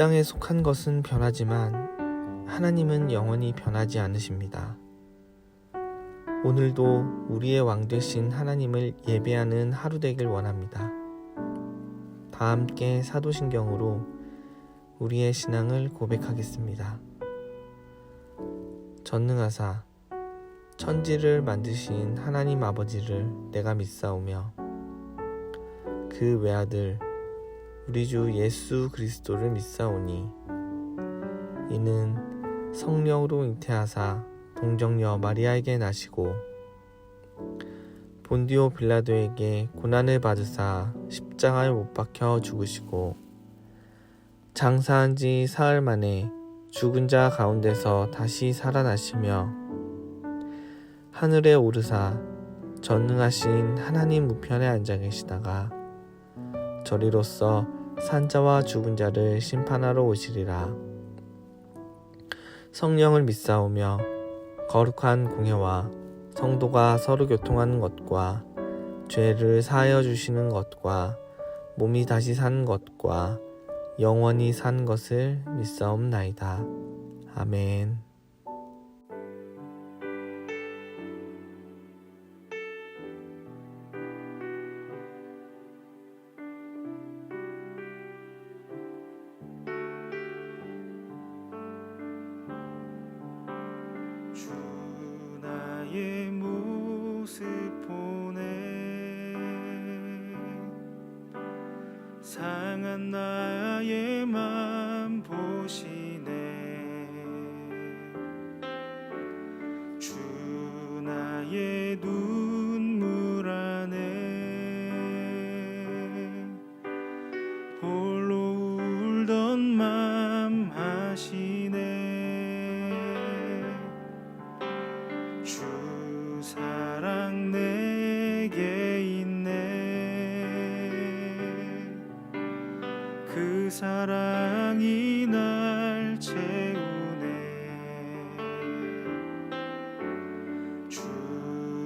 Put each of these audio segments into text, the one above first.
땅에 속한 것은 변하지만 하나님은 영원히 변하지 않으십니다. 오늘도 우리의 왕 되신 하나님을 예배하는 하루 되길 원합니다. 다 함께 사도신경으로 우리의 신앙을 고백하겠습니다. 전능하사 천지를 만드신 하나님 아버지를 내가 믿사오며 그 외아들 우리 주 예수 그리스도를 믿사오니 이는 성령으로 잉태하사 동정녀 마리아에게 나시고 본디오 빌라도에게 고난을 받으사 십자가에 못 박혀 죽으시고 장사한 지 사흘 만에 죽은 자 가운데서 다시 살아나시며 하늘에 오르사 전능하신 하나님 우편에 앉아 계시다가 저리로서 산자와 죽은 자를 심판하러 오시리라. 성령을 믿사오며 거룩한 공회와 성도가 서로 교통하는 것과 죄를 사하여 주시는 것과 몸이 다시 사는 것과 영원히 산 것을 믿사옵나이다. 아멘. 주 나의 모습 보네 상한 나의 맘 보시네 주 나의 눈물 안에 홀로 울던 맘 하시네 주 사랑 내게 있네 그 사랑이 날 채우네 주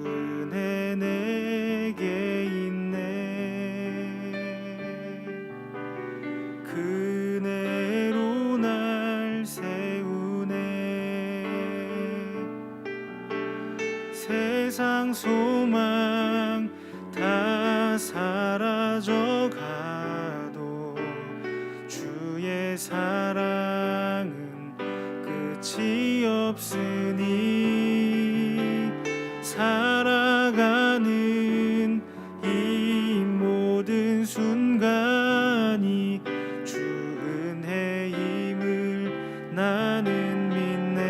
은혜 내게 있네 그 은혜로 날 세우네 세상 소망 다 사라져가도 주의 사랑은 끝이 없으니 살아가는 이 모든 순간이 주 은혜임을 나는 믿네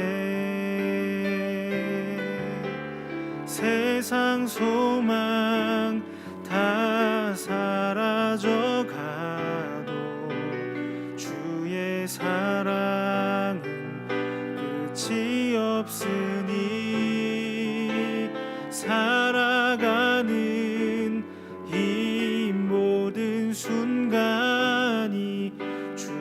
세상 소망 다 사라져가도 주의 사랑은 끝이 없으니 살아가는 이 모든 순간이 주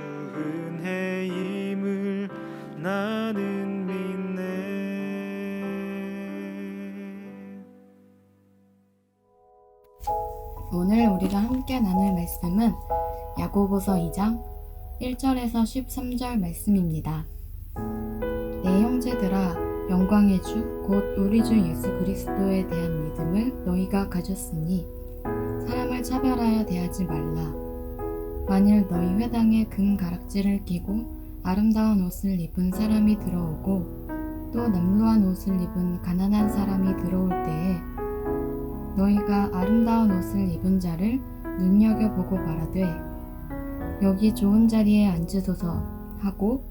은혜임을 나는 믿네. 오늘 우리가 함께 나눌 말씀은 야고보서 2장 1절에서 13절 말씀입니다. 내 형제들아 영광의 주 곧 우리 주 예수 그리스도에 대한 믿음을 너희가 가졌으니 사람을 차별하여 대하지 말라. 만일 너희 회당에 금 가락지를 끼고 아름다운 옷을 입은 사람이 들어오고 또 남루한 옷을 입은 가난한 사람이 들어올 때에 너희가 아름다운 옷을 입은 자를 눈여겨보고 말하되 여기 좋은 자리에 앉으소서 하고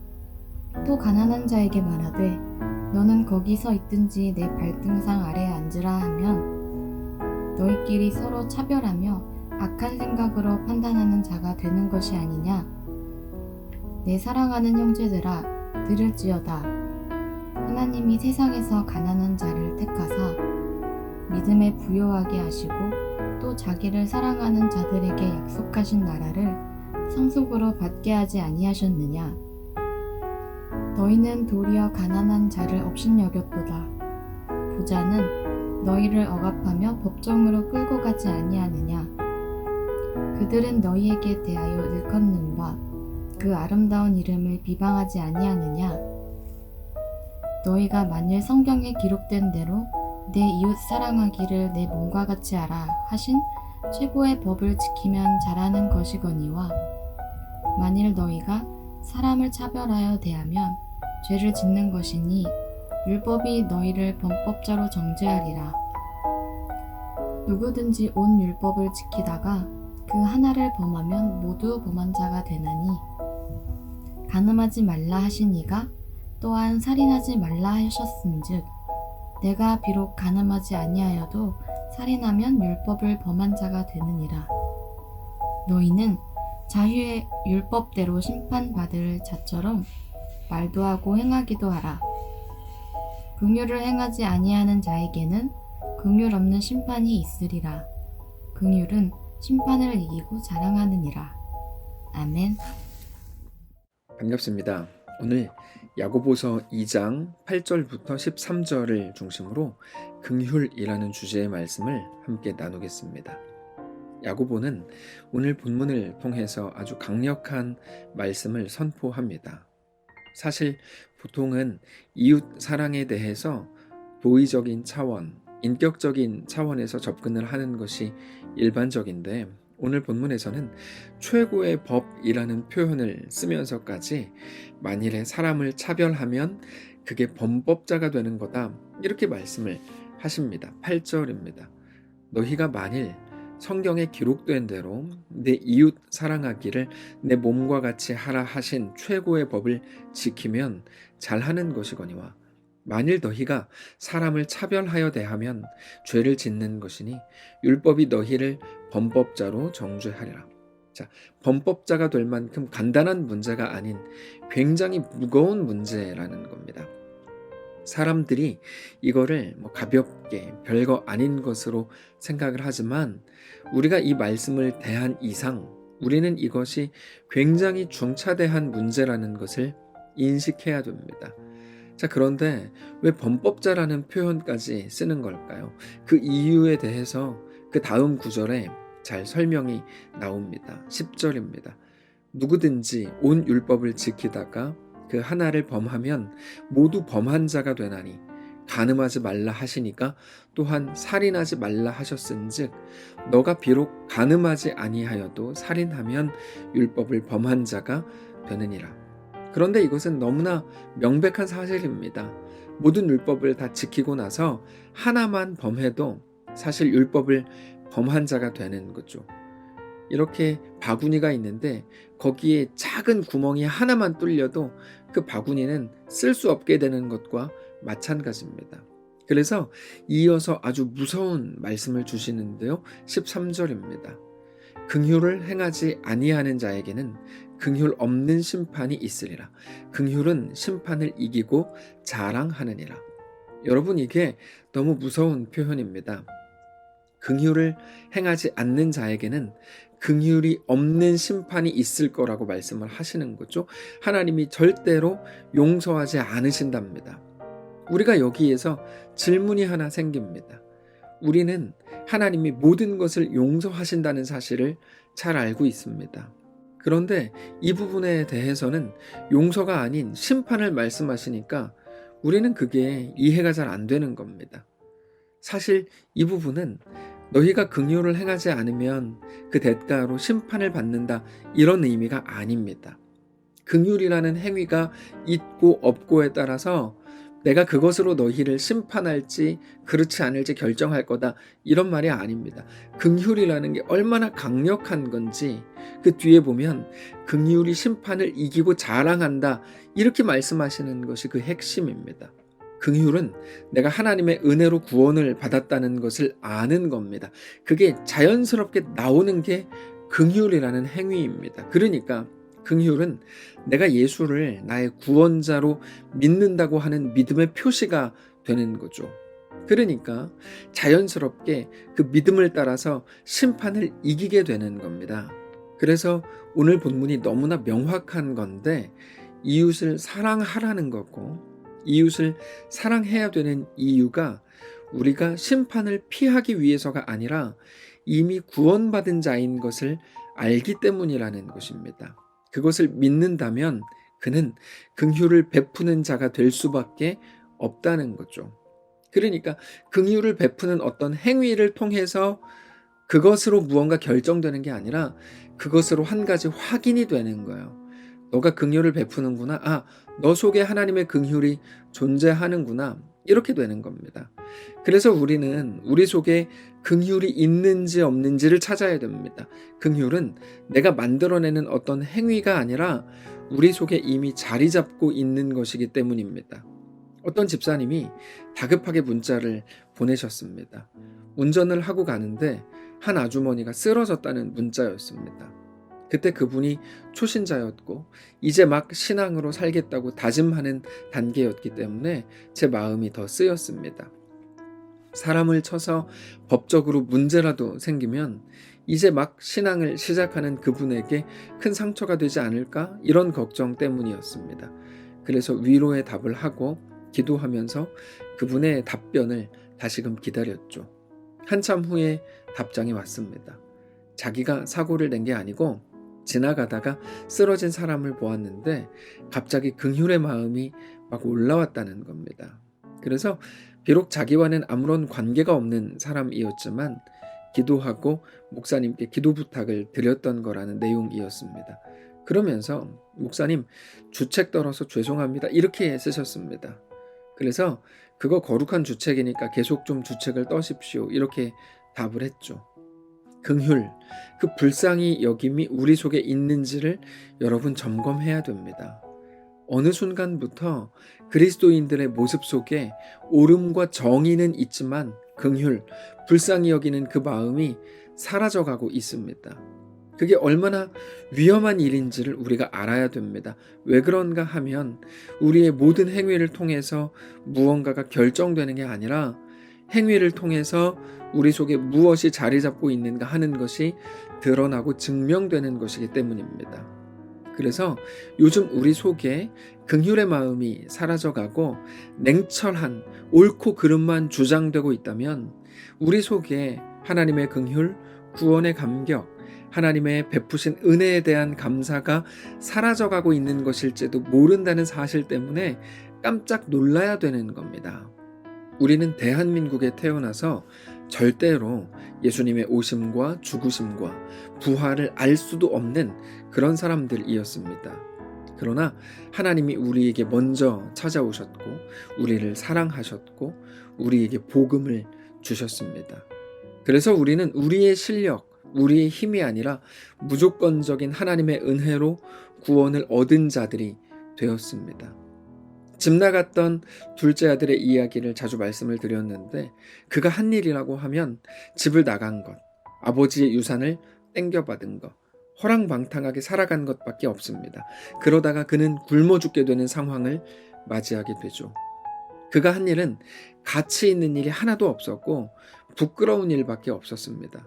또 가난한 자에게 말하되 너는 거기 서 있든지 내 발등상 아래에 앉으라 하면 너희끼리 서로 차별하며 악한 생각으로 판단하는 자가 되는 것이 아니냐. 내 사랑하는 형제들아 들을지어다. 하나님이 세상에서 가난한 자를 택하사 믿음에 부요하게 하시고 또 자기를 사랑하는 자들에게 약속하신 나라를 상속으로 받게 하지 아니하셨느냐. 너희는 도리어 가난한 자를 업신여겼도다. 부자는 너희를 억압하며 법정으로 끌고 가지 아니하느냐. 그들은 너희에게 대하여 일컫는 바 그 아름다운 이름을 비방하지 아니하느냐? 너희가 만일 성경에 기록된 대로 내 이웃 사랑하기를 내 몸과 같이 하라 하신 최고의 법을 지키면 잘하는 것이거니와 만일 너희가 사람을 차별하여 대하면 죄를 짓는 것이니 율법이 너희를 범법자로 정죄하리라. 누구든지 온 율법을 지키다가 그 하나를 범하면 모두 범한 자가 되나니 간음하지 말라 하신 이가 또한 살인하지 말라 하셨은즉 내가 비록 간음하지 아니하여도 살인하면 율법을 범한 자가 되느니라. 너희는 자유의 율법대로 심판받을 자처럼 말도 하고 행하기도 하라. 긍휼을 행하지 아니하는 자에게는 긍휼 없는 심판이 있으리라. 긍휼은 심판을 이기고 자랑하느니라. 아멘. 반갑습니다. 오늘 야고보서 2장 8절부터 13절을 중심으로 긍휼이라는 주제의 말씀을 함께 나누겠습니다. 야고보는 오늘 본문을 통해서 아주 강력한 말씀을 선포합니다. 사실 보통은 이웃 사랑에 대해서 도의적인 차원, 인격적인 차원에서 접근을 하는 것이 일반적인데 오늘 본문에서는 최고의 법이라는 표현을 쓰면서까지 만일에 사람을 차별하면 그게 범법자가 되는 거다 이렇게 말씀을 하십니다. 8절입니다. 너희가 만일 성경에 기록된 대로 내 이웃 사랑하기를 내 몸과 같이 하라 하신 최고의 법을 지키면 잘하는 것이거니와 만일 너희가 사람을 차별하여 대하면 죄를 짓는 것이니 율법이 너희를 범법자로 정죄하리라. 자, 범법자가 될 만큼 간단한 문제가 아닌 굉장히 무거운 문제라는 겁니다. 사람들이 이거를 가볍게 별거 아닌 것으로 생각을 하지만 우리가 이 말씀을 대한 이상 우리는 이것이 굉장히 중차대한 문제라는 것을 인식해야 됩니다. 자, 그런데 왜 범법자라는 표현까지 쓰는 걸까요? 그 이유에 대해서 그 다음 구절에 잘 설명이 나옵니다. 10절입니다. 누구든지 온 율법을 지키다가 그 하나를 범하면 모두 범한 자가 되나니 간음하지 말라 하시니까 또한 살인하지 말라 하셨은즉 너가 비록 간음하지 아니하여도 살인하면 율법을 범한 자가 되느니라. 그런데 이것은 너무나 명백한 사실입니다. 모든 율법을 다 지키고 나서 하나만 범해도 사실 율법을 범한 자가 되는 거죠. 이렇게 바구니가 있는데 거기에 작은 구멍이 하나만 뚫려도 그 바구니는 쓸 수 없게 되는 것과 마찬가지입니다. 그래서 이어서 아주 무서운 말씀을 주시는데요. 13절입니다. 긍휼을 행하지 아니하는 자에게는 긍휼 없는 심판이 있으리라. 긍휼은 심판을 이기고 자랑하느니라. 여러분, 이게 너무 무서운 표현입니다. 긍휼을 행하지 않는 자에게는 긍휼이 없는 심판이 있을 거라고 말씀을 하시는 거죠. 하나님이 절대로 용서하지 않으신답니다. 우리가 여기에서 질문이 하나 생깁니다. 우리는 하나님이 모든 것을 용서하신다는 사실을 잘 알고 있습니다. 그런데 이 부분에 대해서는 용서가 아닌 심판을 말씀하시니까 우리는 그게 이해가 잘 안 되는 겁니다. 사실 이 부분은 너희가 긍휼을 행하지 않으면 그 대가로 심판을 받는다 이런 의미가 아닙니다. 긍휼이라는 행위가 있고 없고에 따라서 내가 그것으로 너희를 심판할지 그렇지 않을지 결정할 거다 이런 말이 아닙니다. 긍휼이라는 게 얼마나 강력한 건지 그 뒤에 보면 긍휼이 심판을 이기고 자랑한다 이렇게 말씀하시는 것이 그 핵심입니다. 긍휼은 내가 하나님의 은혜로 구원을 받았다는 것을 아는 겁니다. 그게 자연스럽게 나오는 게 긍휼이라는 행위입니다. 그러니까 긍휼은 내가 예수를 나의 구원자로 믿는다고 하는 믿음의 표시가 되는 거죠. 그러니까 자연스럽게 그 믿음을 따라서 심판을 이기게 되는 겁니다. 그래서 오늘 본문이 너무나 명확한 건데 이웃을 사랑하라는 거고 이웃을 사랑해야 되는 이유가 우리가 심판을 피하기 위해서가 아니라 이미 구원받은 자인 것을 알기 때문이라는 것입니다. 그것을 믿는다면 그는 긍휼을 베푸는 자가 될 수밖에 없다는 거죠. 그러니까 긍휼을 베푸는 어떤 행위를 통해서 그것으로 무언가 결정되는 게 아니라 그것으로 한 가지 확인이 되는 거예요. 너가 긍휼을 베푸는구나. 아, 너 속에 하나님의 긍휼이 존재하는구나. 이렇게 되는 겁니다. 그래서 우리는 우리 속에 긍휼이 있는지 없는지를 찾아야 됩니다. 긍휼은 내가 만들어내는 어떤 행위가 아니라 우리 속에 이미 자리 잡고 있는 것이기 때문입니다. 어떤 집사님이 다급하게 문자를 보내셨습니다. 운전을 하고 가는데 한 아주머니가 쓰러졌다는 문자였습니다. 그때 그분이 초신자였고 이제 막 신앙으로 살겠다고 다짐하는 단계였기 때문에 제 마음이 더 쓰였습니다. 사람을 쳐서 법적으로 문제라도 생기면 이제 막 신앙을 시작하는 그분에게 큰 상처가 되지 않을까? 이런 걱정 때문이었습니다. 그래서 위로의 답을 하고 기도하면서 그분의 답변을 다시금 기다렸죠. 한참 후에 답장이 왔습니다. 자기가 사고를 낸 게 아니고 지나가다가 쓰러진 사람을 보았는데 갑자기 긍휼의 마음이 막 올라왔다는 겁니다. 그래서 비록 자기와는 아무런 관계가 없는 사람이었지만 기도하고 목사님께 기도 부탁을 드렸던 거라는 내용이었습니다. 그러면서 목사님 주책 떨어서 죄송합니다. 이렇게 쓰셨습니다. 그래서 그거 거룩한 주책이니까 계속 좀 주책을 떠십시오. 이렇게 답을 했죠. 긍휼, 그 불쌍히 여김이 우리 속에 있는지를 여러분 점검해야 됩니다. 어느 순간부터 그리스도인들의 모습 속에 옳음과 정의는 있지만 긍휼, 불쌍히 여기는 그 마음이 사라져가고 있습니다. 그게 얼마나 위험한 일인지를 우리가 알아야 됩니다. 왜 그런가 하면 우리의 모든 행위를 통해서 무언가가 결정되는 게 아니라 행위를 통해서 우리 속에 무엇이 자리 잡고 있는가 하는 것이 드러나고 증명되는 것이기 때문입니다. 그래서 요즘 우리 속에 긍휼의 마음이 사라져가고 냉철한 옳고 그름만 주장되고 있다면 우리 속에 하나님의 긍휼, 구원의 감격, 하나님의 베푸신 은혜에 대한 감사가 사라져가고 있는 것일지도 모른다는 사실 때문에 깜짝 놀라야 되는 겁니다. 우리는 대한민국에 태어나서 절대로 예수님의 오심과 죽으심과 부활을 알 수도 없는 그런 사람들이었습니다. 그러나 하나님이 우리에게 먼저 찾아오셨고 우리를 사랑하셨고 우리에게 복음을 주셨습니다. 그래서 우리는 우리의 실력, 우리의 힘이 아니라 무조건적인 하나님의 은혜로 구원을 얻은 자들이 되었습니다. 집 나갔던 둘째 아들의 이야기를 자주 말씀을 드렸는데 그가 한 일이라고 하면 집을 나간 것, 아버지의 유산을 땡겨받은 것, 허랑방탕하게 살아간 것밖에 없습니다. 그러다가 그는 굶어 죽게 되는 상황을 맞이하게 되죠. 그가 한 일은 가치 있는 일이 하나도 없었고 부끄러운 일밖에 없었습니다.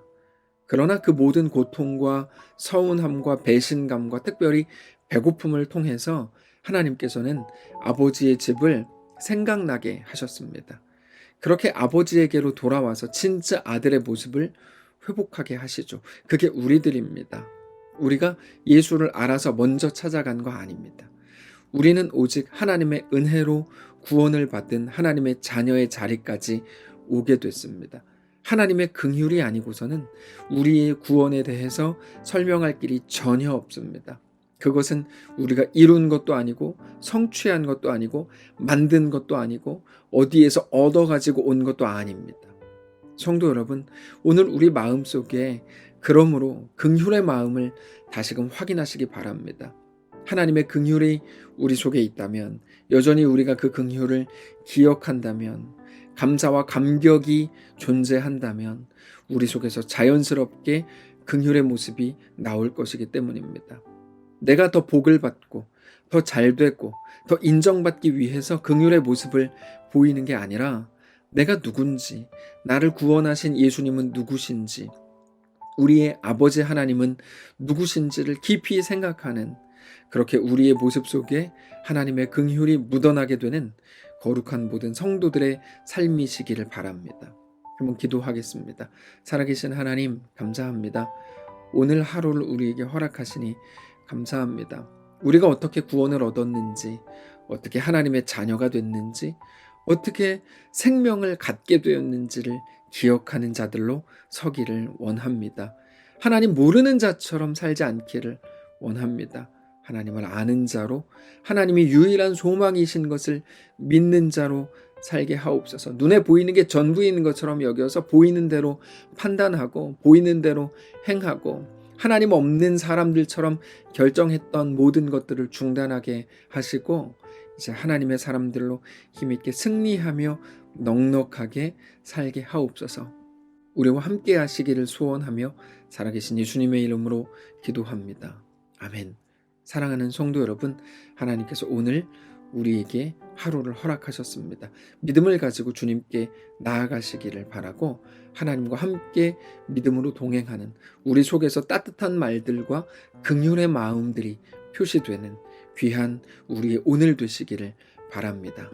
그러나 그 모든 고통과 서운함과 배신감과 특별히 배고픔을 통해서 하나님께서는 아버지의 집을 생각나게 하셨습니다. 그렇게 아버지에게로 돌아와서 진짜 아들의 모습을 회복하게 하시죠. 그게 우리들입니다. 우리가 예수를 알아서 먼저 찾아간 거 아닙니다. 우리는 오직 하나님의 은혜로 구원을 받은 하나님의 자녀의 자리까지 오게 됐습니다. 하나님의 긍휼이 아니고서는 우리의 구원에 대해서 설명할 길이 전혀 없습니다. 그것은 우리가 이룬 것도 아니고 성취한 것도 아니고 만든 것도 아니고 어디에서 얻어가지고 온 것도 아닙니다. 성도 여러분, 오늘 우리 마음속에 그러므로 긍휼의 마음을 다시금 확인하시기 바랍니다. 하나님의 긍휼이 우리 속에 있다면, 여전히 우리가 그 긍휼을 기억한다면, 감사와 감격이 존재한다면 우리 속에서 자연스럽게 긍휼의 모습이 나올 것이기 때문입니다. 내가 더 복을 받고 더 잘되고 더 인정받기 위해서 긍휼의 모습을 보이는 게 아니라 내가 누군지, 나를 구원하신 예수님은 누구신지, 우리의 아버지 하나님은 누구신지를 깊이 생각하는, 그렇게 우리의 모습 속에 하나님의 긍휼이 묻어나게 되는 거룩한 모든 성도들의 삶이시기를 바랍니다. 한번 기도하겠습니다. 살아계신 하나님 감사합니다. 오늘 하루를 우리에게 허락하시니 감사합니다. 우리가 어떻게 구원을 얻었는지, 어떻게 하나님의 자녀가 됐는지, 어떻게 생명을 갖게 되었는지를 기억하는 자들로 서기를 원합니다. 하나님 모르는 자처럼 살지 않기를 원합니다. 하나님을 아는 자로, 하나님이 유일한 소망이신 것을 믿는 자로 살게 하옵소서. 눈에 보이는 게 전부인 것처럼 여겨서 보이는 대로 판단하고 보이는 대로 행하고 하나님 없는 사람들처럼 결정했던 모든 것들을 중단하게 하시고 이제 하나님의 사람들로 힘있게 승리하며 넉넉하게 살게 하옵소서. 우리와 함께 하시기를 소원하며 살아계신 예수님의 이름으로 기도합니다. 아멘. 사랑하는 성도 여러분, 하나님께서 오늘 우리에게 하루를 허락하셨습니다. 믿음을 가지고 주님께 나아가시기를 바라고 하나님과 함께 믿음으로 동행하는 우리 속에서 따뜻한 말들과 긍휼의 마음들이 표시되는 귀한 우리의 오늘 되시기를 바랍니다.